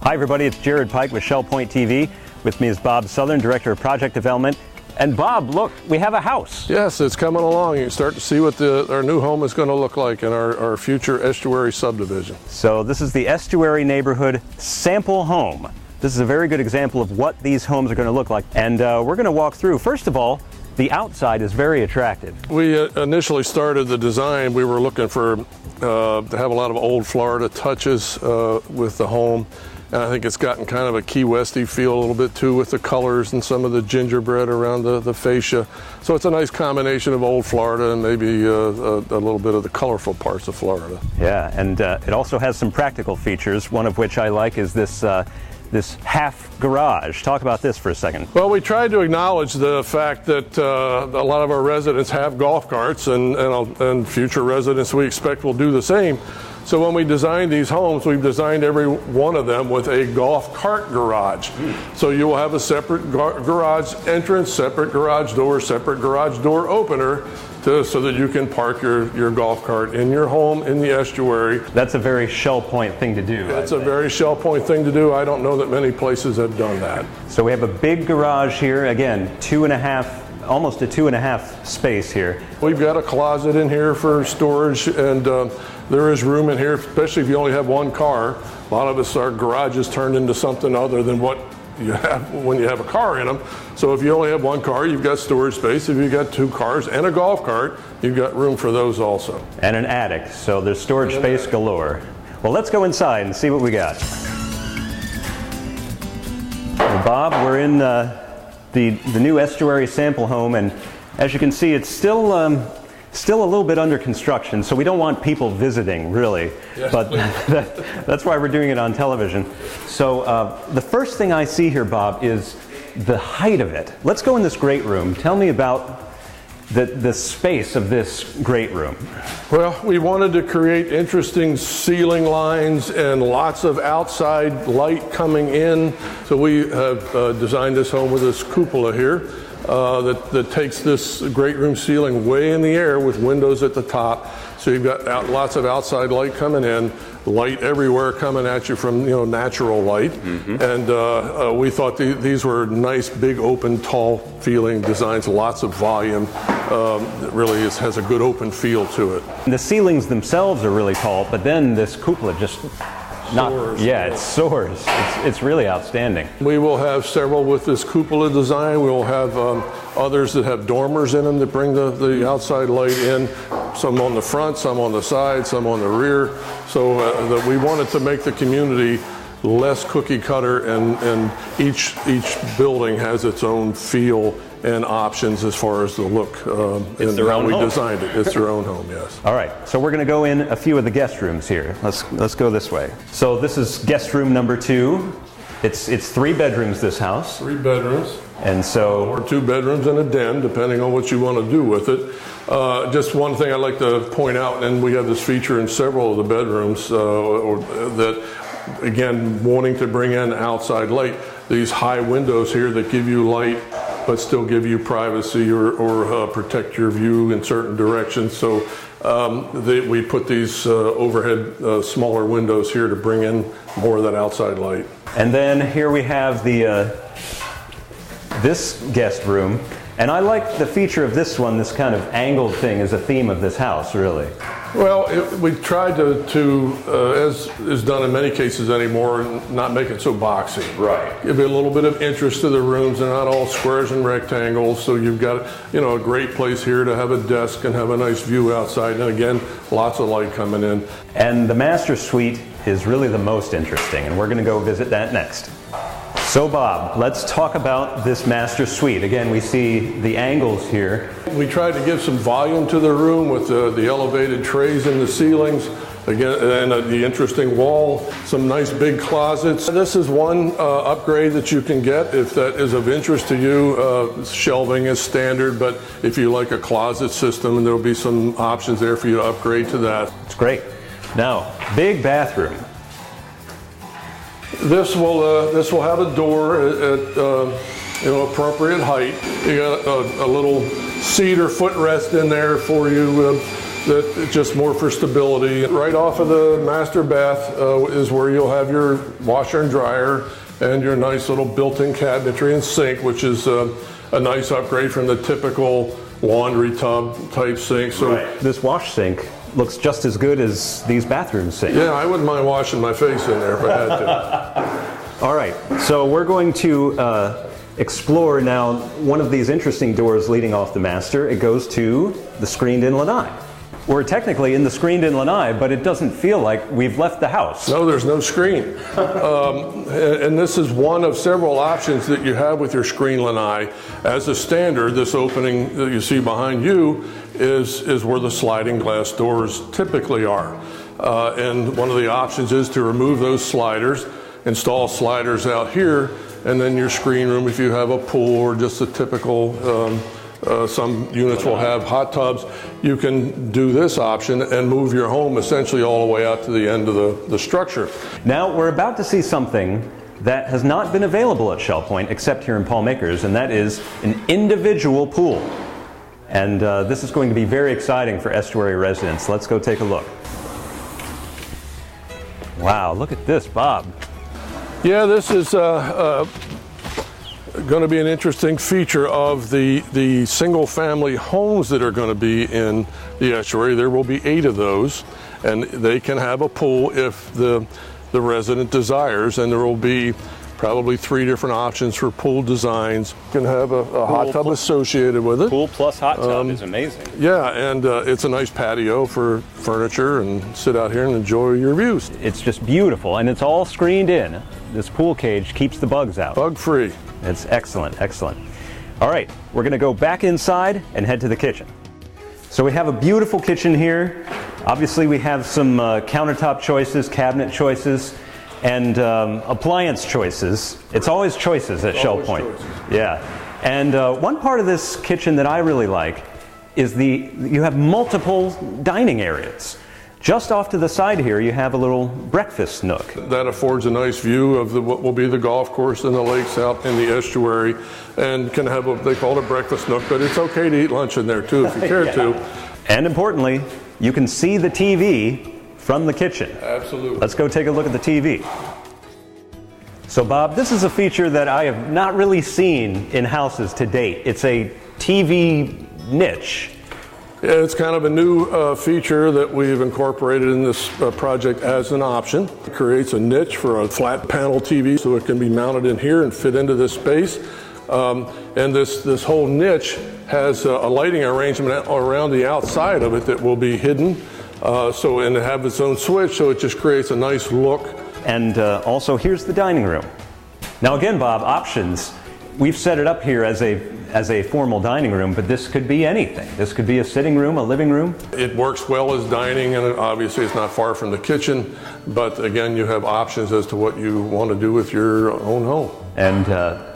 Hi everybody, it's Jared Pike with Shell Point TV. With me is Bob Southern, Director of Project Development. And Bob, look, we have a house. Yes, it's coming along. You start to see what our new home is going to look like in our future estuary subdivision. So this is the Estuary Neighborhood Sample Home. This is a very good example of what these homes are going to look like. And we're going to walk through. First of all, the outside is very attractive. We initially started the design. We were looking for to have a lot of old Florida touches with the home. And I think it's gotten kind of a Key Westy feel a little bit too, with the colors and some of the gingerbread around the fascia. So it's a nice combination of old Florida and maybe a little bit of the colorful parts of Florida. Yeah, and it also has some practical features, one of which I like is this half garage. Talk about this for a second. Well, we tried to acknowledge the fact that a lot of our residents have golf carts, and future residents we expect will do the same. So when we designed these homes, we've designed every one of them with a golf cart garage. So you will have a separate garage entrance, separate garage door opener, so that you can park your golf cart in your home in the estuary. That's a very Shell Point thing to do. It's a very Shell Point thing to do. I don't know that many places have done that. So we have a big garage here, again, almost a 2.5 space here. We've got a closet in here for storage, and there is room in here, especially if you only have one car. A lot of us, our garages turned into something other than what you have when you have a car in them. So if you only have one car, you've got storage space. If you've got 2 cars and a golf cart, you've got room for those also. And an attic, so there's storage space galore. Well, let's go inside and see what we got. Well, Bob, we're in the new estuary sample home, and as you can see, it's still a little bit under construction, so we don't want people visiting, really. Yes, but that's why we're doing it on television. So the first thing I see here, Bob, is the height of it. Let's go in this great room. Tell me about the space of this great room. Well, we wanted to create interesting ceiling lines and lots of outside light coming in. So we have designed this home with this cupola here that takes this great room ceiling way in the air with windows at the top. So you've got lots of outside light coming in, light everywhere coming at you from natural light. Mm-hmm. And we thought these were nice, big, open, tall feeling designs, lots of volume. It really has a good open feel to it. And the ceilings themselves are really tall, but then this cupola just soars. It soars. It's really outstanding. We will have several with this cupola design. We will have others that have dormers in them that bring the outside light in. Some on the front, some on the side, some on the rear. So that we wanted to make the community less cookie cutter, and each building has its own feel and options as far as the look and how we designed it. It's their own home, yes. All right, so we're going to go in a few of the guest rooms here. Let's go this way. So this is guest room number 2. It's 3 bedrooms, this house. 3 bedrooms. And so or 2 bedrooms and a den, depending on what you want to do with it. Just one thing I'd like to point out, and we have this feature in several of the bedrooms, that again, wanting to bring in outside light, these high windows here that give you light but still give you privacy or protect your view in certain directions. So we put these overhead smaller windows here to bring in more of that outside light. And then here we have this guest room. And I like the feature of this one, this kind of angled thing is a theme of this house, really. Well, we tried to as is done in many cases anymore, not make it so boxy. Right. Give it a little bit of interest to the rooms. They're not all squares and rectangles, so you've got, you know, a great place here to have a desk and have a nice view outside. And again, lots of light coming in. And the master suite is really the most interesting, and we're going to go visit that next. So Bob, let's talk about this master suite. Again, we see the angles here. We tried to give some volume to the room with the elevated trays in the ceilings, again, and the interesting wall, some nice big closets. This is one upgrade that you can get if that is of interest to you. Shelving is standard, but if you like a closet system, and there'll be some options there for you to upgrade to that. It's great. Now, big bathroom. This will have a door at appropriate height. You got a little cedar footrest in there for you. That just more for stability. Right off of the master bath is where you'll have your washer and dryer and your nice little built-in cabinetry and sink, which is a nice upgrade from the typical laundry tub type sink. So right. This wash sink looks just as good as these bathroom sinks. Yeah, I wouldn't mind washing my face in there if I had to. All right, so we're going to explore now one of these interesting doors leading off the master. It goes to the screened-in lanai. We're technically in the screened-in lanai, but it doesn't feel like we've left the house. No, there's no screen. And this is one of several options that you have with your screen lanai. As a standard, this opening that you see behind you is where the sliding glass doors typically are. And one of the options is to remove those sliders, install sliders out here, and then your screen room, if you have a pool or just a typical some units will have hot tubs. You can do this option and move your home essentially all the way out to the end of the structure. Now we're about to see something that has not been available at Shell Point except here in Palm Acres, and that is an individual pool. And this is going to be very exciting for estuary residents. Let's go take a look. Wow, look at this, Bob. Yeah, this is going to be an interesting feature of the single-family homes that are going to be in the estuary. There will be 8 of those, and they can have a pool if the resident desires, and there will be probably 3 different options for pool designs. You can have a hot tub associated with it. Pool plus hot tub is amazing. Yeah, and it's a nice patio for furniture, and sit out here and enjoy your views. It's just beautiful, and it's all screened in. This pool cage keeps the bugs out. Bug-free. It's excellent, excellent. All right, we're going to go back inside and head to the kitchen. So we have a beautiful kitchen here. Obviously, we have some countertop choices, cabinet choices, and appliance choices. It's always choices at Shell Point. Yeah. And one part of this kitchen that I really like is you have multiple dining areas. Just off to the side here, you have a little breakfast nook. That affords a nice view of what will be the golf course and the lakes out in the estuary, and can have they call it a breakfast nook, but it's okay to eat lunch in there too if you care to. And importantly, you can see the TV from the kitchen. Absolutely. Let's go take a look at the TV. So Bob, this is a feature that I have not really seen in houses to date. It's a TV niche. Yeah, it's kind of a new feature that we've incorporated in this project as an option. It creates a niche for a flat panel TV so it can be mounted in here and fit into this space. And this whole niche has a lighting arrangement around the outside of it that will be hidden. And it have its own switch, so it just creates a nice look. And also here's the dining room. Now again, Bob, options. We've set it up here as a formal dining room, but this could be anything. This could be a sitting room, a living room. It works well as dining, and obviously it's not far from the kitchen, but again, you have options as to what you want to do with your own home. And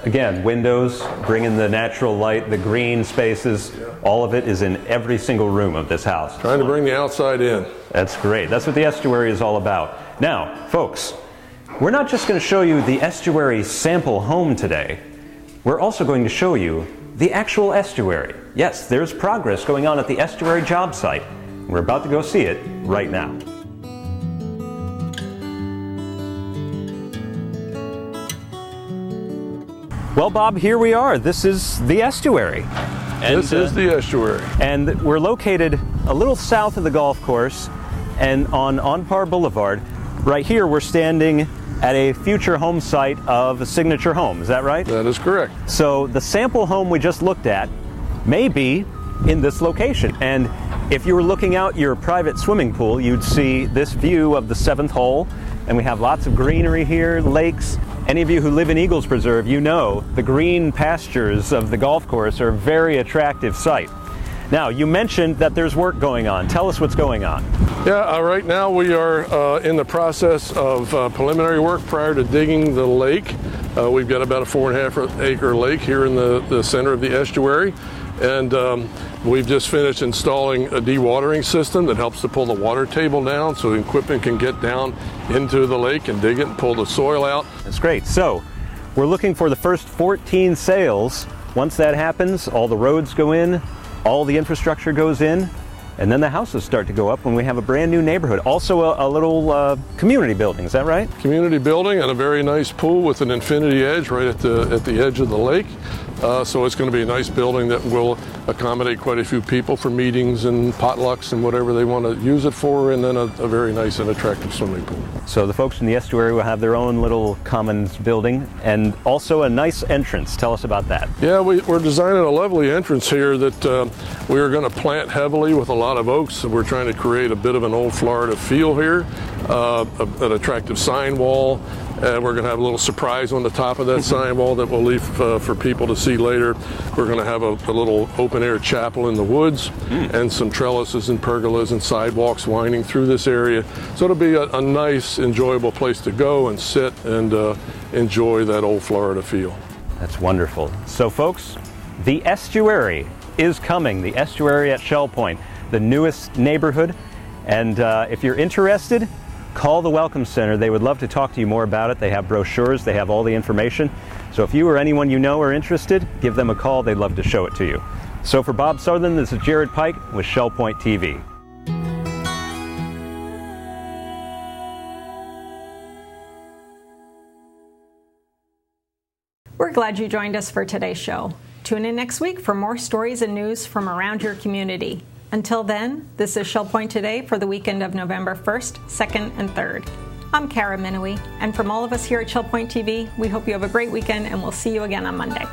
again, windows, bring in the natural light, the green spaces, all of it is in every single room of this house. Trying to bring the outside in. That's great. That's what the estuary is all about. Now, folks, we're not just going to show you the estuary sample home today. We're also going to show you the actual estuary. Yes, there's progress going on at the estuary job site. We're about to go see it right now. Well, Bob, here we are. This is the estuary. And, this is the estuary. And we're located a little south of the golf course and on Par Boulevard. Right here, we're standing at a future home site of a signature home. Is that right? That is correct. So the sample home we just looked at may be in this location. And if you were looking out your private swimming pool, you'd see this view of the 7th hole. And we have lots of greenery here, lakes. Any of you who live in Eagles Preserve, you know the green pastures of the golf course are a very attractive sight. Now, you mentioned that there's work going on. Tell us what's going on. Yeah, right now we are in the process of preliminary work prior to digging the lake. We've got about a 4.5 acre lake here in the center of the estuary. And we've just finished installing a dewatering system that helps to pull the water table down so the equipment can get down into the lake and dig it and pull the soil out. That's great. So we're looking for the first 14 sales. Once that happens, all the roads go in, all the infrastructure goes in, and then the houses start to go up when we have a brand new neighborhood. Also a little community building, is that right? Community building and a very nice pool with an infinity edge right at the edge of the lake. So it's going to be a nice building that will accommodate quite a few people for meetings and potlucks and whatever they want to use it for, and then a very nice and attractive swimming pool. So the folks in the estuary will have their own little commons building and also a nice entrance. Tell us about that. Yeah, we're designing a lovely entrance here that we are going to plant heavily with a lot of oaks. So we're trying to create a bit of an old Florida feel here, an attractive sign wall. And we're going to have a little surprise on the top of that sign wall that we'll leave for people to see later. We're going to have a little open-air chapel in the woods and some trellises and pergolas and sidewalks winding through this area. So it'll be a nice, enjoyable place to go and sit and enjoy that old Florida feel. That's wonderful. So, folks, the estuary is coming. The estuary at Shell Point, the newest neighborhood. And if you're interested, call the Welcome Center. They would love to talk to you more about it. They have brochures. They have all the information. So if you or anyone you know are interested, give them a call. They'd love to show it to you. So for Bob Sutherland, this is Jared Pike with Shell Point TV. We're glad you joined us for today's show. Tune in next week for more stories and news from around your community. Until then, this is Shell Point Today for the weekend of November 1st, 2nd, and 3rd. I'm Kara Minowie, and from all of us here at Shell Point TV, we hope you have a great weekend, and we'll see you again on Monday.